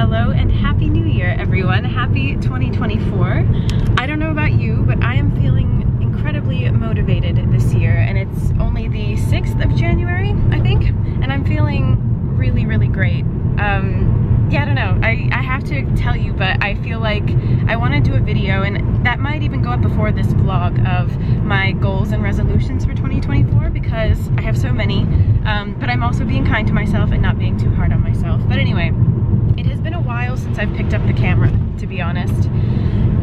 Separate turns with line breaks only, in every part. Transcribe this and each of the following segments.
Hello and Happy New Year, everyone. Happy 2024. I don't know about you, but I am feeling incredibly motivated this year, and it's only the 6th of January, I think, and I'm feeling really, really great. Yeah, I don't know. I have to tell you, but I feel like I want to do a video, and that might even go up before this vlog, of my goals and resolutions for 2024, because I have so many, but I'm also being kind to myself and not being too hard on myself. But anyway, it has been a while since I've picked up the camera, to be honest.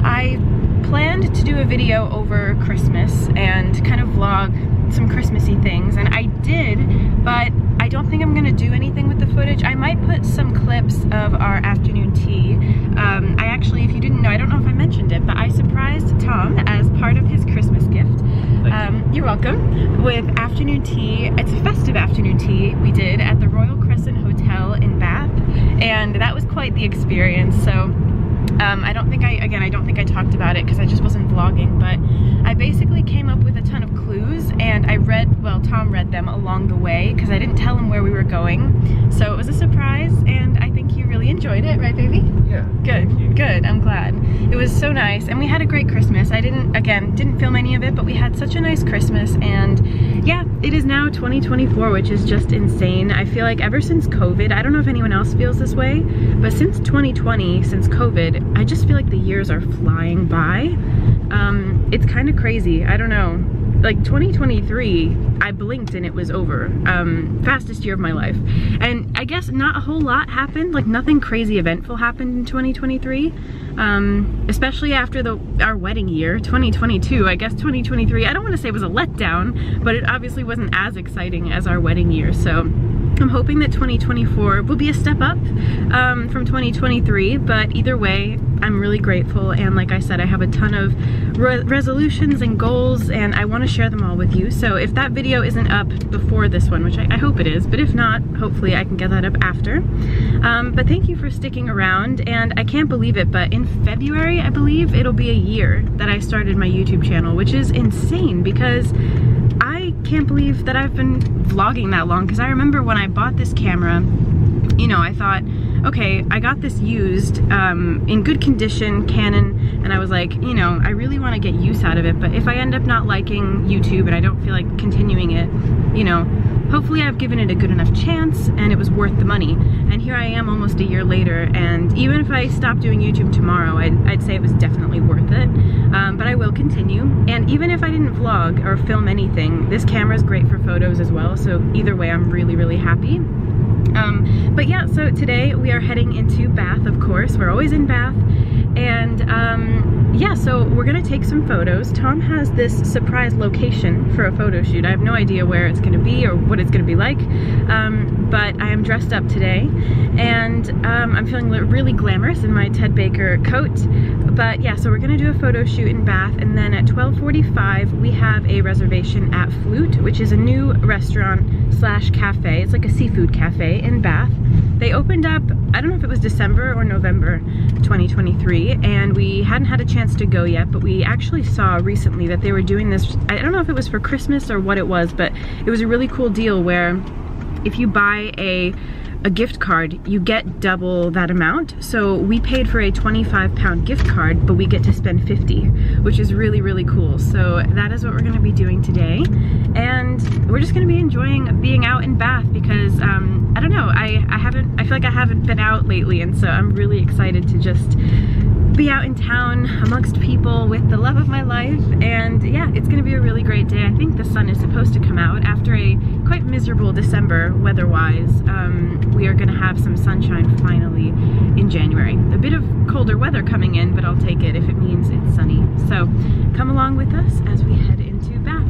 I planned to do a video over Christmas and kind of vlog some Christmassy things, and I did, but I don't think I'm gonna do anything with the footage. I might put some clips of our afternoon tea. I actually, if you didn't know, I don't know if I mentioned it, but I surprised Tom as part of his Christmas gift. You're welcome. With afternoon tea. It's a festive afternoon tea we did at the Royal Crescent Hotel in Bath, and that was quite the experience. So I don't think I talked about it because I just wasn't vlogging, but I basically came up with a ton of clues, and Tom read them along the way because I didn't tell him where we were going. So it was a surprise, and I think you really enjoyed it, right, baby?
Yeah.
Good, I'm glad. It was so nice, and we had a great Christmas. I didn't film any of it, but we had such a nice Christmas, and yeah, it is now 2024, which is just insane. I feel like ever since COVID, I don't know if anyone else feels this way, but since 2020, since COVID, I just feel like the years are flying by. It's kind of crazy. I don't know. Like 2023, I blinked and it was over. Fastest year of my life. And I guess not a whole lot happened, like nothing crazy eventful happened in 2023. Especially after our wedding year, 2022. I guess 2023, I don't want to say it was a letdown, but it obviously wasn't as exciting as our wedding year. So I'm hoping that 2024 will be a step up from 2023, but either way, I'm really grateful, and like I said, I have a ton of resolutions and goals, and I want to share them all with you. So if that video isn't up before this one, which I hope it is, but if not, hopefully I can get that up after. But thank you for sticking around, and I can't believe it, but in February, I believe, it'll be a year that I started my YouTube channel, which is insane because I can't believe that I've been vlogging that long, because I remember when I bought this camera, you know, I thought, okay, I got this used in good condition, Canon, and I was like, you know, I really want to get use out of it, but if I end up not liking YouTube and I don't feel like continuing it, you know, hopefully I've given it a good enough chance and it was worth the money. And here I am almost a year later, and even if I stopped doing YouTube tomorrow, I'd say it was definitely worth it. But I will continue, and even if I didn't vlog or film anything, this camera is great for photos as well, so either way I'm really, really happy. But yeah, so today we are heading into Bath, of course. We're always in Bath, and yeah, so we're gonna take some photos. Tom has this surprise location for a photo shoot. I have no idea where it's gonna be or what it's gonna be like, but I am dressed up today, and I'm feeling really glamorous in my Ted Baker coat. But yeah, so we're gonna do a photo shoot in Bath, and then at 12:45 we have a reservation at Flute, which is a new restaurant slash cafe. It's like a seafood cafe in Bath. They opened up, I don't know if it was December or November 2023, and we hadn't had a chance to go yet, but we actually saw recently that they were doing this, I don't know if it was for Christmas or what it was, but it was a really cool deal where if you buy a gift card, you get double that amount. So we paid for a 25-pound gift card, but we get to spend 50, which is really, really cool. So that is what we're gonna be doing today. And we're just gonna be enjoying being out in Bath because, I don't know, I feel like I haven't been out lately, and so I'm really excited to just be out in town amongst people with the love of my life. And yeah, it's gonna be a really great day. I think the sun is supposed to come out after a quite miserable December weather-wise. We are gonna have some sunshine finally in January. A bit of colder weather coming in, but I'll take it if it means it's sunny. So come along with us as we head into Bath.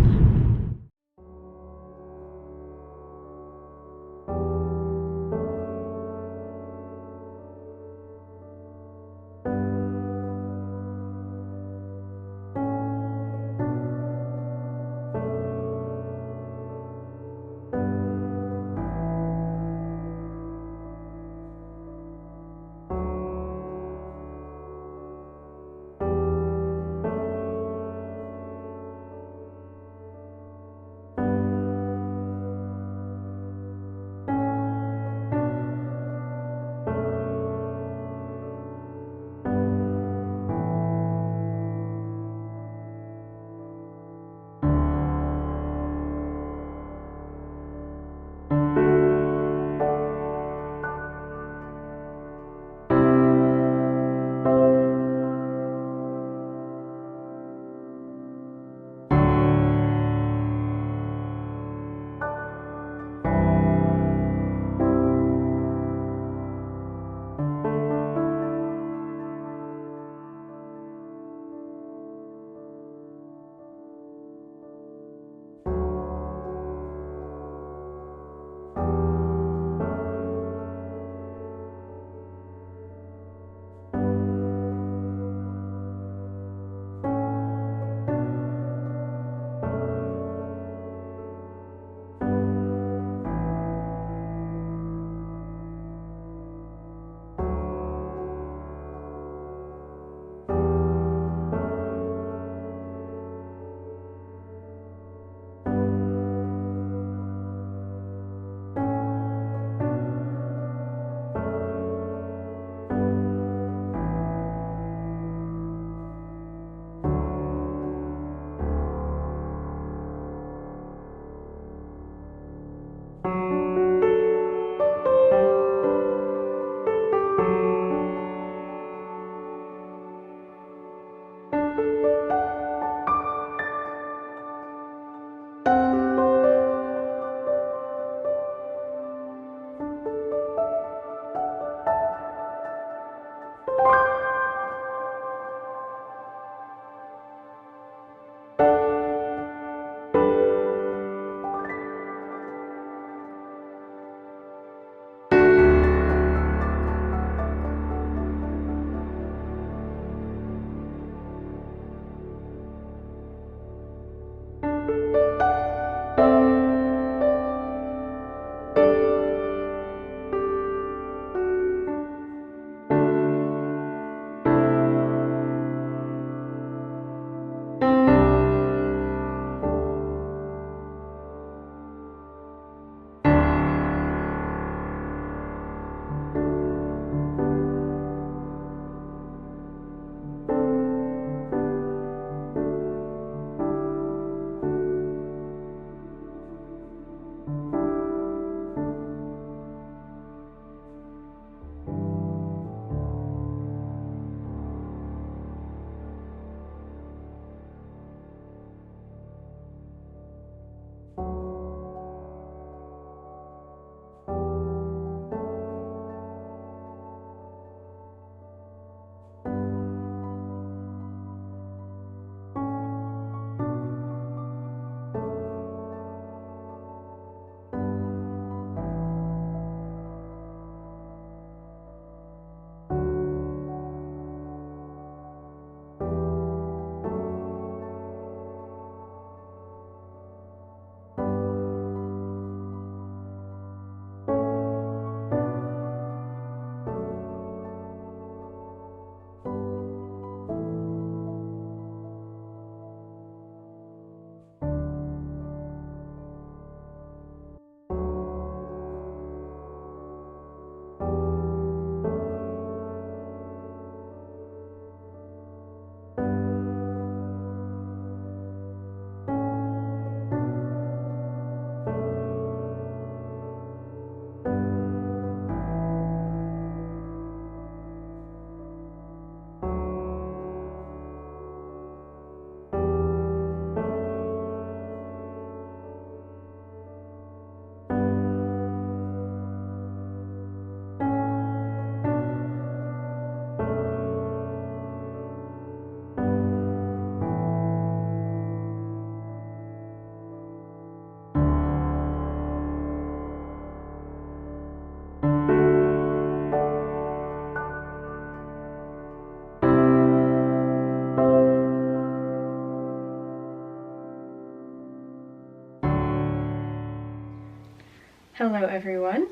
Hello everyone.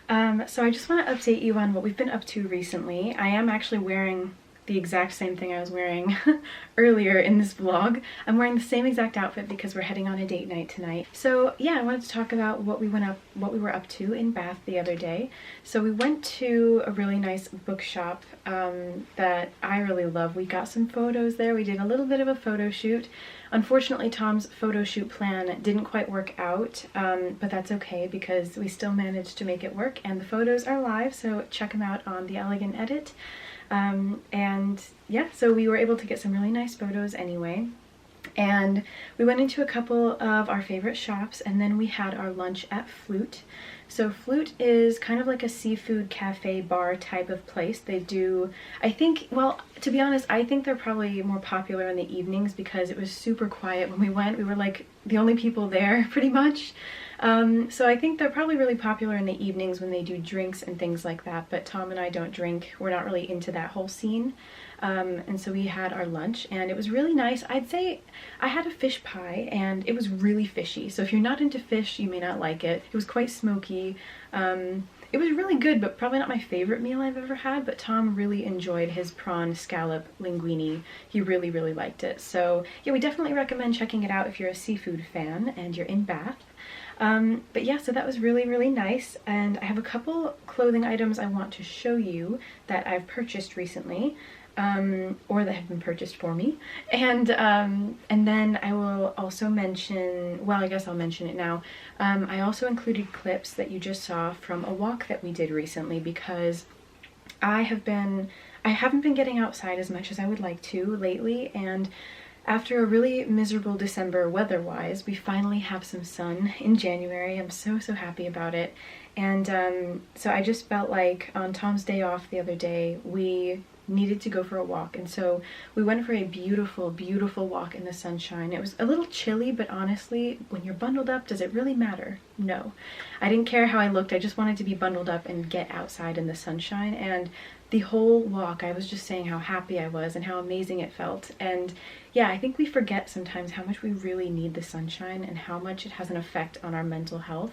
So I just want to update you on what we've been up to recently. I am actually wearing the exact same thing I was wearing earlier in this vlog. I'm wearing the same exact outfit because we're heading on a date night tonight. So yeah, I wanted to talk about what we were up to in Bath the other day. So we went to a really nice bookshop that I really love. We got some photos there. We did a little bit of a photo shoot. Unfortunately, Tom's photo shoot plan didn't quite work out, but that's okay because we still managed to make it work, and the photos are live, so check them out on The Elegant Edit. And yeah, so we were able to get some really nice photos anyway. And we went into a couple of our favorite shops, and then we had our lunch at Flute. So Flute is kind of like a seafood cafe bar type of place. They do, I think, well, to be honest, I think they're probably more popular in the evenings because it was super quiet when we went. We were like the only people there pretty much. So I think they're probably really popular in the evenings when they do drinks and things like that, but Tom and I don't drink. We're not really into that whole scene. And so we had our lunch and it was really nice. I'd say I had a fish pie and it was really fishy. So if you're not into fish, you may not like it. It was quite smoky. It was really good, but probably not my favorite meal I've ever had, but Tom really enjoyed his prawn scallop linguine. He really, really liked it. So yeah, we definitely recommend checking it out if you're a seafood fan and you're in Bath. But yeah, so that was really, really nice. And I have a couple clothing items I want to show you that I've purchased recently. Or that have been purchased for me. And then I will also mention, well, I guess I'll mention it now. I also included clips that you just saw from a walk that we did recently because I haven't been getting outside as much as I would like to lately, and after a really miserable December weather-wise, we finally have some sun in January. I'm so, so happy about it. And so I just felt like on Tom's day off the other day, we needed to go for a walk, and so we went for a beautiful, beautiful walk in the sunshine. It was a little chilly, but honestly, when you're bundled up, does it really matter? No. I didn't care how I looked. I just wanted to be bundled up and get outside in the sunshine, and the whole walk I was just saying how happy I was and how amazing it felt. And yeah, I think we forget sometimes how much we really need the sunshine and how much it has an effect on our mental health.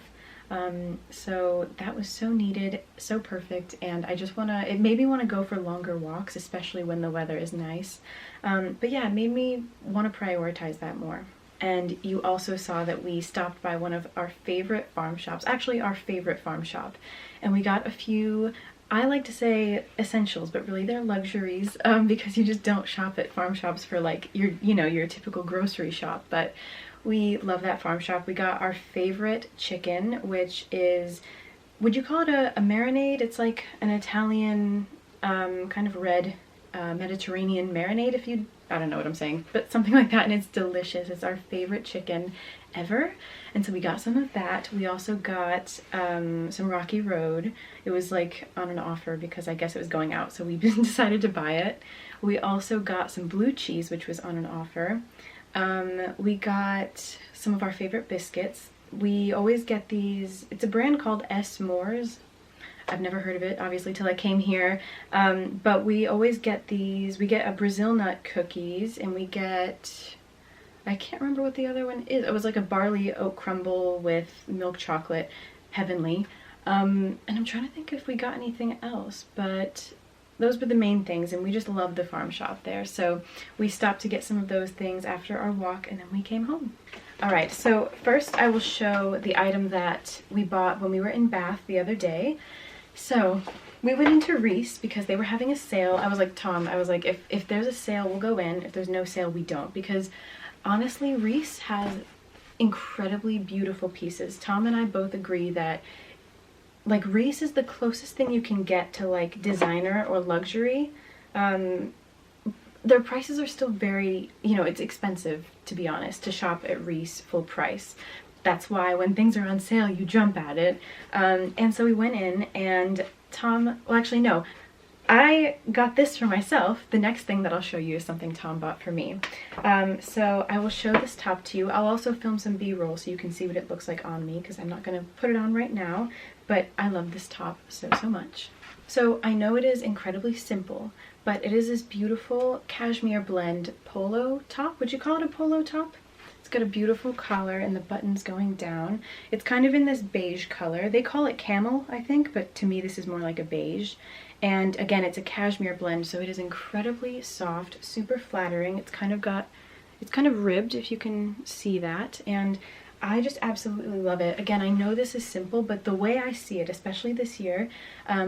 So that was so needed, so perfect, and I just it made me want to go for longer walks, especially when the weather is nice. But yeah, it made me want to prioritize that more. And you also saw that we stopped by one of our favorite farm shops, actually our favorite farm shop, and we got a few, I like to say essentials, but really they're luxuries, because you just don't shop at farm shops for like your typical grocery shop. But we love that farm shop. We got our favorite chicken, which is, would you call it a marinade? It's like an Italian kind of red Mediterranean marinade, I don't know what I'm saying, but something like that, and it's delicious. It's our favorite chicken ever, and so we got some of that. We also got some Rocky Road. It was like on an offer because I guess it was going out, so we decided to buy it. We also got some blue cheese, which was on an offer. We got some of our favorite biscuits. We always get these, it's a brand called S. Moore's. I've never heard of it, obviously, till I came here. But we always get these. We get a Brazil nut cookies, and we get, I can't remember what the other one is. It was like a barley oat crumble with milk chocolate. Heavenly. And I'm trying to think if we got anything else, but those were the main things, and we just loved the farm shop there. So we stopped to get some of those things after our walk, and then we came home. Alright, so first I will show the item that we bought when we were in Bath the other day. So we went into Reiss because they were having a sale. I was like, Tom, if there's a sale, we'll go in. If there's no sale, we don't. Because honestly, Reiss has incredibly beautiful pieces. Tom and I both agree that like Reiss is the closest thing you can get to like designer or luxury. Their prices are still very, it's expensive, to be honest, to shop at Reiss full price. That's why when things are on sale, you jump at it. And so we went in, and Tom, well actually no, I got this for myself. The next thing that I'll show you is something Tom bought for me. So I will show this top to you. I'll also film some B-roll so you can see what it looks like on me, because I'm not going to put it on right now, but I love this top so, so much. So I know it is incredibly simple, but it is this beautiful cashmere blend polo top. Would you call it a polo top? It's got a beautiful collar and the buttons going down. It's kind of in this beige color. They call it camel, I think, but to me this is more like a beige. And again, it's a cashmere blend, so it is incredibly soft, super flattering. It's kind of ribbed, if you can see that, and I just absolutely love it. Again, I know this is simple, but the way I see it, especially this year,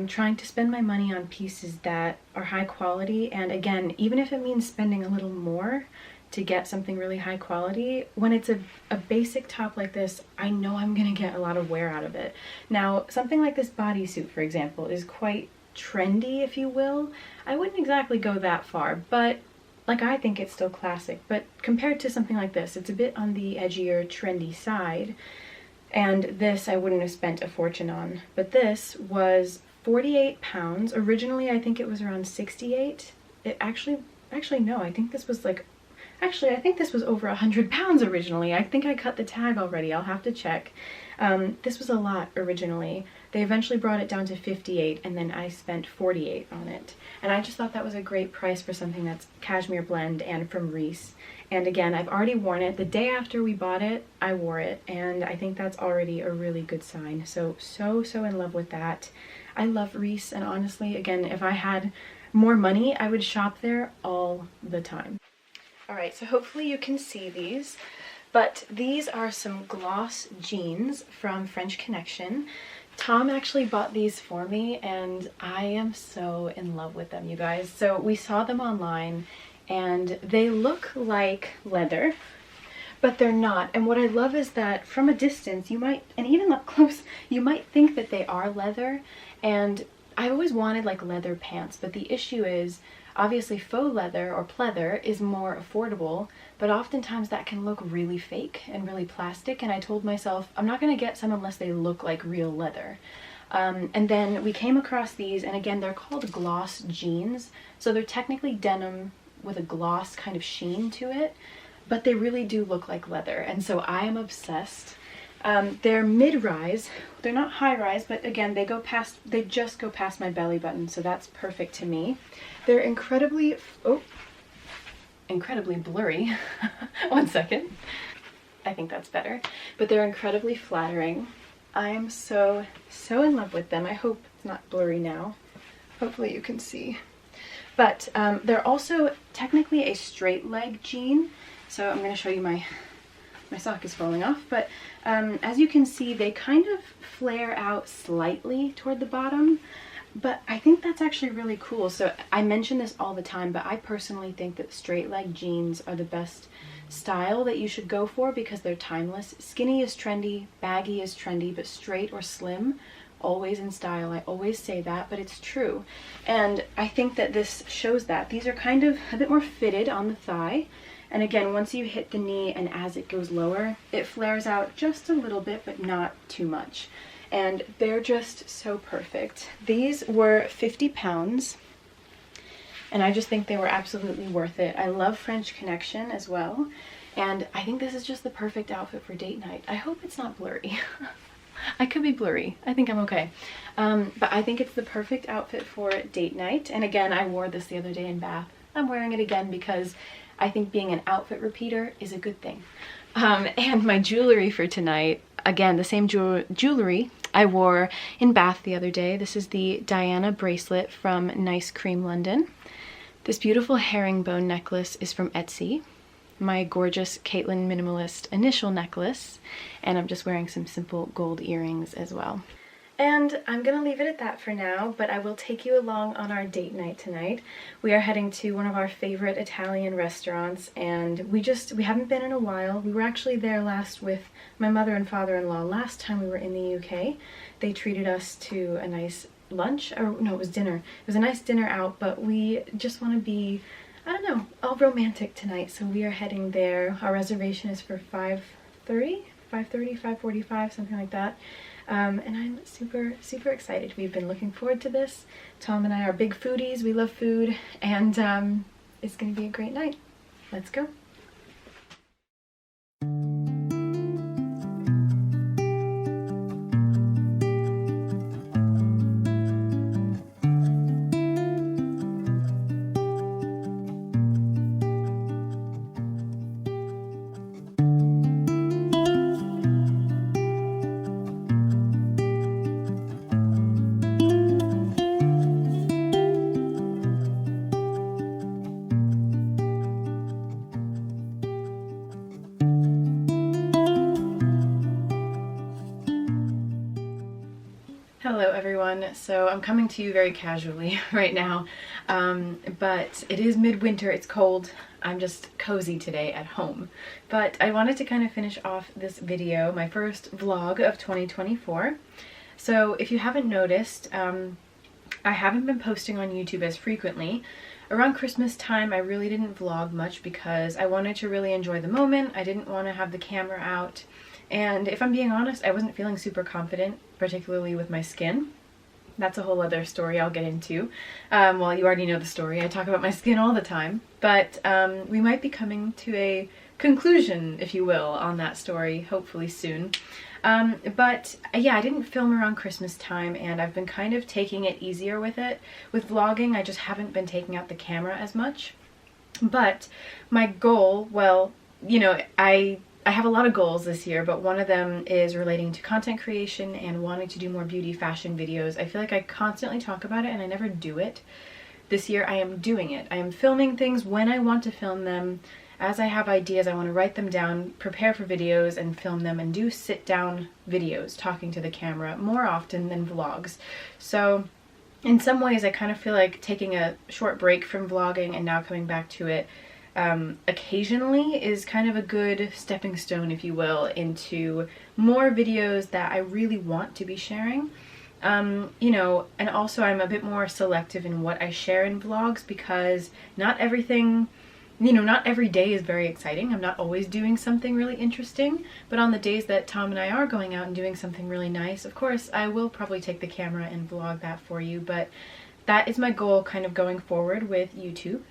trying to spend my money on pieces that are high quality, and again, even if it means spending a little more to get something really high quality, when it's a basic top like this, I know I'm gonna get a lot of wear out of it. Now, something like this bodysuit, for example, is quite trendy, if you will. I wouldn't exactly go that far, but like, I think it's still classic, but compared to something like this, it's a bit on the edgier, trendy side. And this I wouldn't have spent a fortune on. But this was 48 pounds. Originally, I think it was around 68. It actually no, I think this was like, I think this was over 100 pounds originally. I think I cut the tag already. I'll have to check. This was a lot originally. They eventually brought it down to 58, and then I spent 48 on it. And I just thought that was a great price for something that's cashmere blend and from Reiss. And again, I've already worn it. The day after we bought it, I wore it, and I think that's already a really good sign. So in love with that. I love Reiss, and honestly, again, if I had more money, I would shop there all the time. All right, so hopefully you can see these, but these are some gloss jeans from French Connection. Tom actually bought these for me, and I am so in love with them, you guys. So we saw them online, and they look like leather, but they're not. And what I love is that from a distance, you might, and even up close, you might think that they are leather. And I always wanted like leather pants, but the issue is, obviously faux leather or pleather is more affordable, but oftentimes that can look really fake and really plastic, and I told myself I'm not going to get some unless they look like real leather. And then we came across these, and again, they're called gloss jeans, so they're technically denim with a gloss kind of sheen to it, but they really do look like leather, and so I am obsessed. They're mid-rise. They're not high-rise, but again, they just go past my belly button, so that's perfect to me. They're incredibly blurry. One second. I think that's better. But they're incredibly flattering. I am so in love with them. I hope it's not blurry now. Hopefully you can see. But they're also technically a straight leg jean. So I'm going to show you my sock is falling off, but as you can see, they kind of flare out slightly toward the bottom, but I think that's actually really cool. So I mention this all the time, but I personally think that straight leg jeans are the best style that you should go for because they're timeless. Skinny is trendy, baggy is trendy, but straight or slim, always in style. I always say that, but it's true. And I think that this shows that. These are kind of a bit more fitted on the thigh. And again, once you hit the knee and as it goes lower, it flares out just a little bit, but not too much. And they're just so perfect. These were 50 pounds, and I just think they were absolutely worth it. I love French Connection as well, and I think this is just the perfect outfit for date night. I hope it's not blurry. I could be blurry. I think I'm okay. But I think it's the perfect outfit for date night. And again, I wore this the other day in Bath. I'm wearing it again because I think being an outfit repeater is a good thing. And my jewelry for tonight, again, the same jewelry I wore in Bath the other day. This is the Diana bracelet from Nice Cream London. This beautiful herringbone necklace is from Etsy. My gorgeous Caitlin Minimalist initial necklace, and I'm just wearing some simple gold earrings as well. And I'm gonna leave it at that for now, but I will take you along on our date night tonight. We are heading to one of our favorite Italian restaurants, and we haven't been in a while. We were actually there last with my mother and father-in-law last time we were in the UK. They treated us to a nice lunch, or no, it was dinner. It was a nice dinner out, but we just want to be, I don't know, all romantic tonight, so we are heading there. Our reservation is for 5:30, 5:45, something like that. And I'm super excited. We've been looking forward to this. Tom and I are big foodies. We love food, and it's gonna be a great night. Let's go. everyone. So I'm coming to you very casually right now, but it is midwinter, it's cold. I'm just cozy today at home. But I wanted to kind of finish off this video, my first vlog of 2024. So if you haven't noticed, I haven't been posting on YouTube as frequently. Around Christmas time, I really didn't vlog much because I wanted to really enjoy the moment. I didn't want to have the camera out. And if I'm being honest, I wasn't feeling super confident, particularly with my skin. That's a whole other story I'll get into. Well, you already know the story. I talk about my skin all the time. But we might be coming to a conclusion, if you will, on that story, hopefully soon. But yeah, I didn't film around Christmas time, and I've been kind of taking it easier with it. With vlogging, I just haven't been taking out the camera as much. But my goal, well, you know, I have a lot of goals this year, but one of them is relating to content creation and wanting to do more beauty fashion videos. I feel like I constantly talk about it and I never do it. This year I am doing it. I am filming things when I want to film them. As I have ideas, I want to write them down, prepare for videos, and film them, and do sit-down videos talking to the camera more often than vlogs. So in some ways I kind of feel like taking a short break from vlogging and now coming back to it occasionally is kind of a good stepping stone, if you will, into more videos that I really want to be sharing. You know, and also I'm a bit more selective in what I share in vlogs because not everything, you know, not every day is very exciting. I'm not always doing something really interesting, but on the days that Tom and I are going out and doing something really nice, of course, I will probably take the camera and vlog that for you, but that is my goal kind of going forward with YouTube.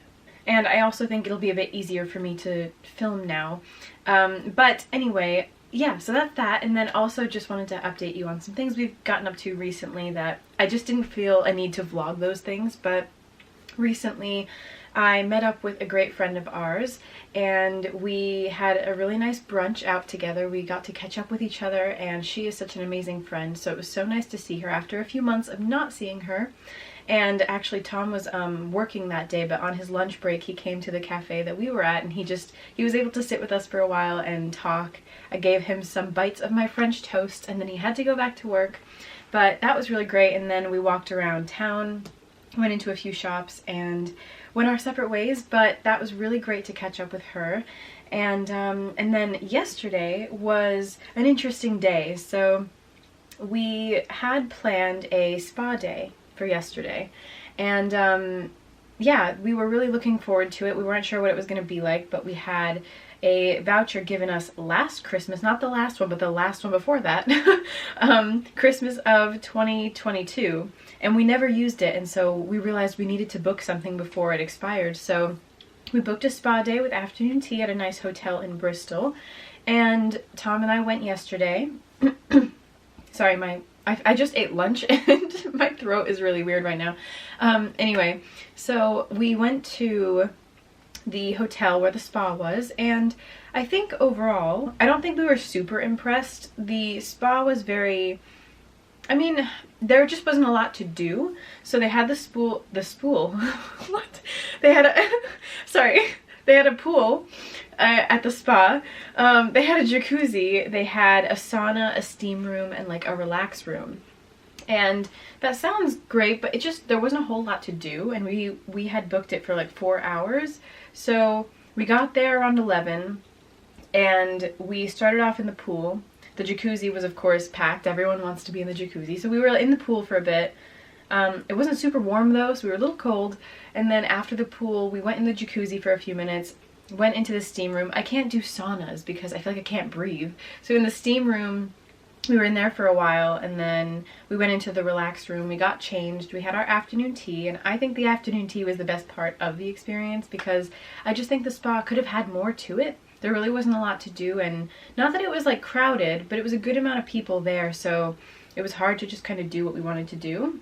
And I also think it'll be a bit easier for me to film now. But anyway, yeah, so that's that. And then also just wanted to update you on some things we've gotten up to recently that I just didn't feel a need to vlog those things, but recently I met up with a great friend of ours and we had a really nice brunch out together. We got to catch up with each other, and she is such an amazing friend, so it was so nice to see her after a few months of not seeing her. And actually Tom was working that day, but on his lunch break he came to the cafe that we were at, and he was able to sit with us for a while and talk. I gave him some bites of my French toast and then he had to go back to work, but that was really great. And then we walked around town, went into a few shops, and went our separate ways, but that was really great to catch up with her. And then yesterday was an interesting day. So we had planned a spa day for yesterday, and yeah, we were really looking forward to it. We weren't sure what it was going to be like, but we had a voucher given us last Christmas, not the last one, but the last one before that, Christmas of 2022, and we never used it, and so we realized we needed to book something before it expired. So we booked a spa day with afternoon tea at a nice hotel in Bristol, and Tom and I went yesterday. Sorry, I just ate lunch and my throat is really weird right now. Anyway, so we went to the hotel where the spa was, and I think overall, I don't think we were super impressed. The spa was very, I mean, there just wasn't a lot to do. So they had the spool, what? They had a, sorry, they had a pool at the spa. They had a jacuzzi, they had a sauna, a steam room, and like a relax room. And that sounds great, but there wasn't a whole lot to do, and we had booked it for like 4 hours. So we got there around 11, and we started off in the pool. The jacuzzi was of course packed. Everyone wants to be in the jacuzzi. So we were in the pool for a bit. It wasn't super warm though, so we were a little cold. And then after the pool, we went in the jacuzzi for a few minutes, went into the steam room. I can't do saunas because I feel like I can't breathe. So in the steam room, we were in there for a while, and then we went into the relaxed room. We got changed. We had our afternoon tea, and I think the afternoon tea was the best part of the experience because I just think the spa could have had more to it. There really wasn't a lot to do, and not that it was like crowded, but it was a good amount of people there, so it was hard to just kind of do what we wanted to do.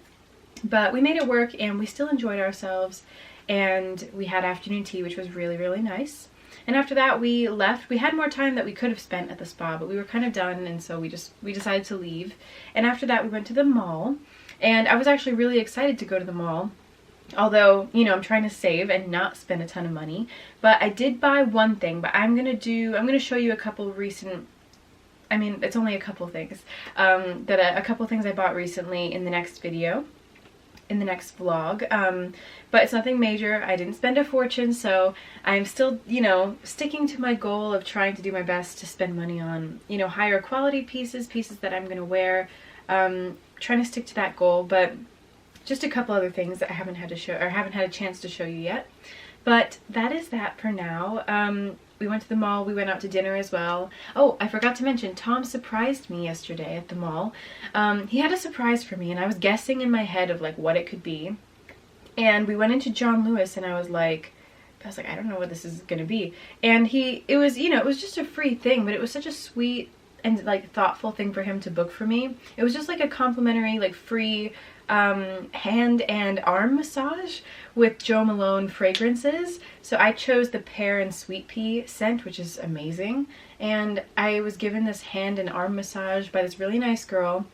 But we made it work, and we still enjoyed ourselves, and we had afternoon tea, which was really, really nice. And after that we left. We had more time that we could have spent at the spa, but we were kind of done, and so we decided to leave. And after that we went to the mall, and I was actually really excited to go to the mall. Although, you know, I'm trying to save and not spend a ton of money. But I did buy one thing, but I'm gonna show you a couple recent I mean, it's only a couple things, a couple things I bought recently in the next video, in the next vlog, but it's nothing major. I didn't spend a fortune, so I'm still, you know, sticking to my goal of trying to do my best to spend money on, you know, higher quality pieces that I'm gonna wear, trying to stick to that goal. But just a couple other things that I haven't had to show, or haven't had a chance to show you yet. But that is that for now. We went to the mall, we went out to dinner as well. Oh, I forgot to mention, Tom surprised me yesterday at the mall. He had a surprise for me, and I was guessing in my head of like what it could be. And we went into John Lewis, and I was like, I don't know what this is gonna be. And it was, you know, it was just a free thing, but it was such a sweet and like thoughtful thing for him to book for me. It was just like a complimentary, like free hand and arm massage with Jo Malone fragrances. So I chose the pear and sweet pea scent, which is amazing. And I was given this hand and arm massage by this really nice girl.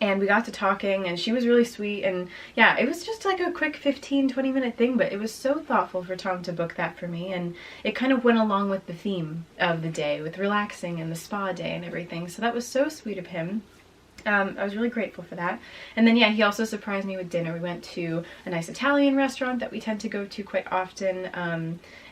And we got to talking, and she was really sweet. And yeah, it was just like a quick 15-20 minute thing, but it was so thoughtful for Tom to book that for me. And it kind of went along with the theme of the day, with relaxing and the spa day and everything. So that was so sweet of him. I was really grateful for that. And then yeah, he also surprised me with dinner. We went to a nice Italian restaurant that we tend to go to quite often,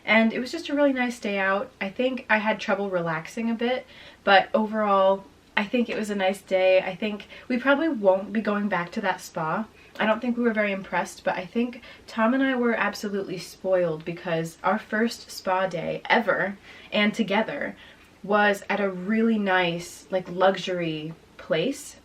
and it was just a really nice day out. I think I had trouble relaxing a bit, but overall I think it was a nice day. I think we probably won't be going back to that spa. I don't think we were very impressed, but I think Tom and I were absolutely spoiled because our first spa day ever and together was at a really nice, like, luxury place.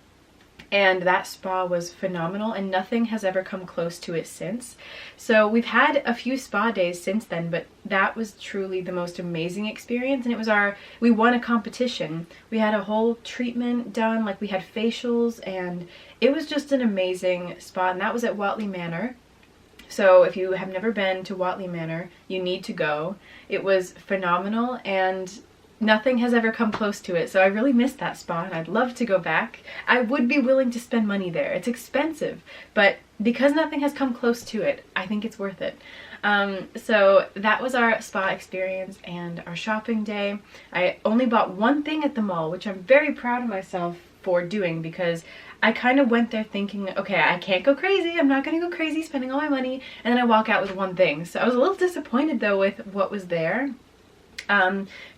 And that spa was phenomenal, and nothing has ever come close to it since. So we've had a few spa days since then, but that was truly the most amazing experience. And it was we won a competition. We had a whole treatment done, like we had facials, and it was just an amazing spa. And that was at Whatley Manor. So if you have never been to Whatley Manor, you need to go. It was phenomenal, and nothing has ever come close to it. So I really missed that spa, and I'd love to go back. I would be willing to spend money there. It's expensive, but because nothing has come close to it, I think it's worth it. So that was our spa experience and our shopping day. I only bought one thing at the mall, which I'm very proud of myself for doing, because I kind of went there thinking, okay, I can't go crazy. I'm not going to go crazy spending all my money. And then I walk out with one thing. So I was a little disappointed though with what was there.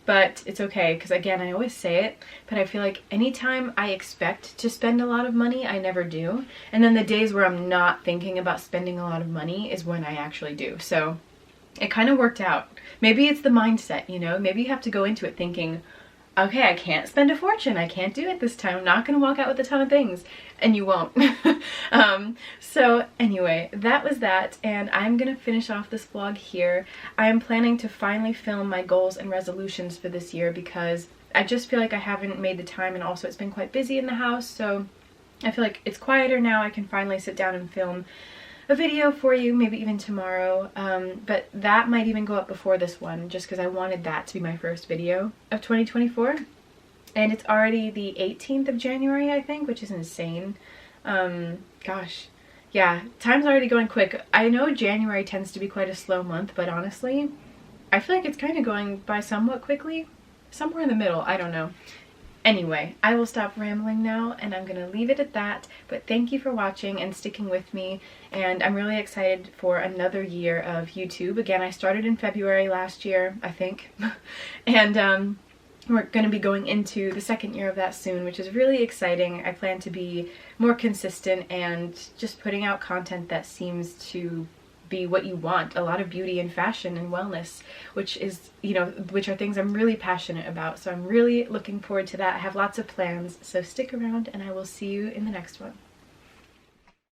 But it's okay, because again, I always say it, but I feel like anytime I expect to spend a lot of money, I never do. And then the days where I'm not thinking about spending a lot of money is when I actually do. So it kind of worked out. Maybe it's the mindset, you know? Maybe you have to go into it thinking, okay, I can't spend a fortune. I can't do it this time. I'm not going to walk out with a ton of things. And you won't. So anyway, that was that, and I'm gonna finish off this vlog here. I am planning to finally film my goals and resolutions for this year, because I just feel like I haven't made the time, and also it's been quite busy in the house, so I feel like it's quieter now. I can finally sit down and film a video for you, maybe even tomorrow, but that might even go up before this one, just because I wanted that to be my first video of 2024. And it's already the 18th of January, I think, which is insane. Gosh. Yeah, time's already going quick. I know January tends to be quite a slow month, but honestly, I feel like it's kind of going by somewhat quickly. Somewhere in the middle, I don't know. Anyway, I will stop rambling now, and I'm gonna leave it at that. But thank you for watching and sticking with me, and I'm really excited for another year of YouTube. Again, I started in February last year, I think, and we're going to be going into the second year of that soon, which is really exciting. I plan to be more consistent and just putting out content that seems to be what you want. A lot of beauty and fashion and wellness, which is, you know, which are things I'm really passionate about. So I'm really looking forward to that. I have lots of plans, so stick around, and I will see you in the next one.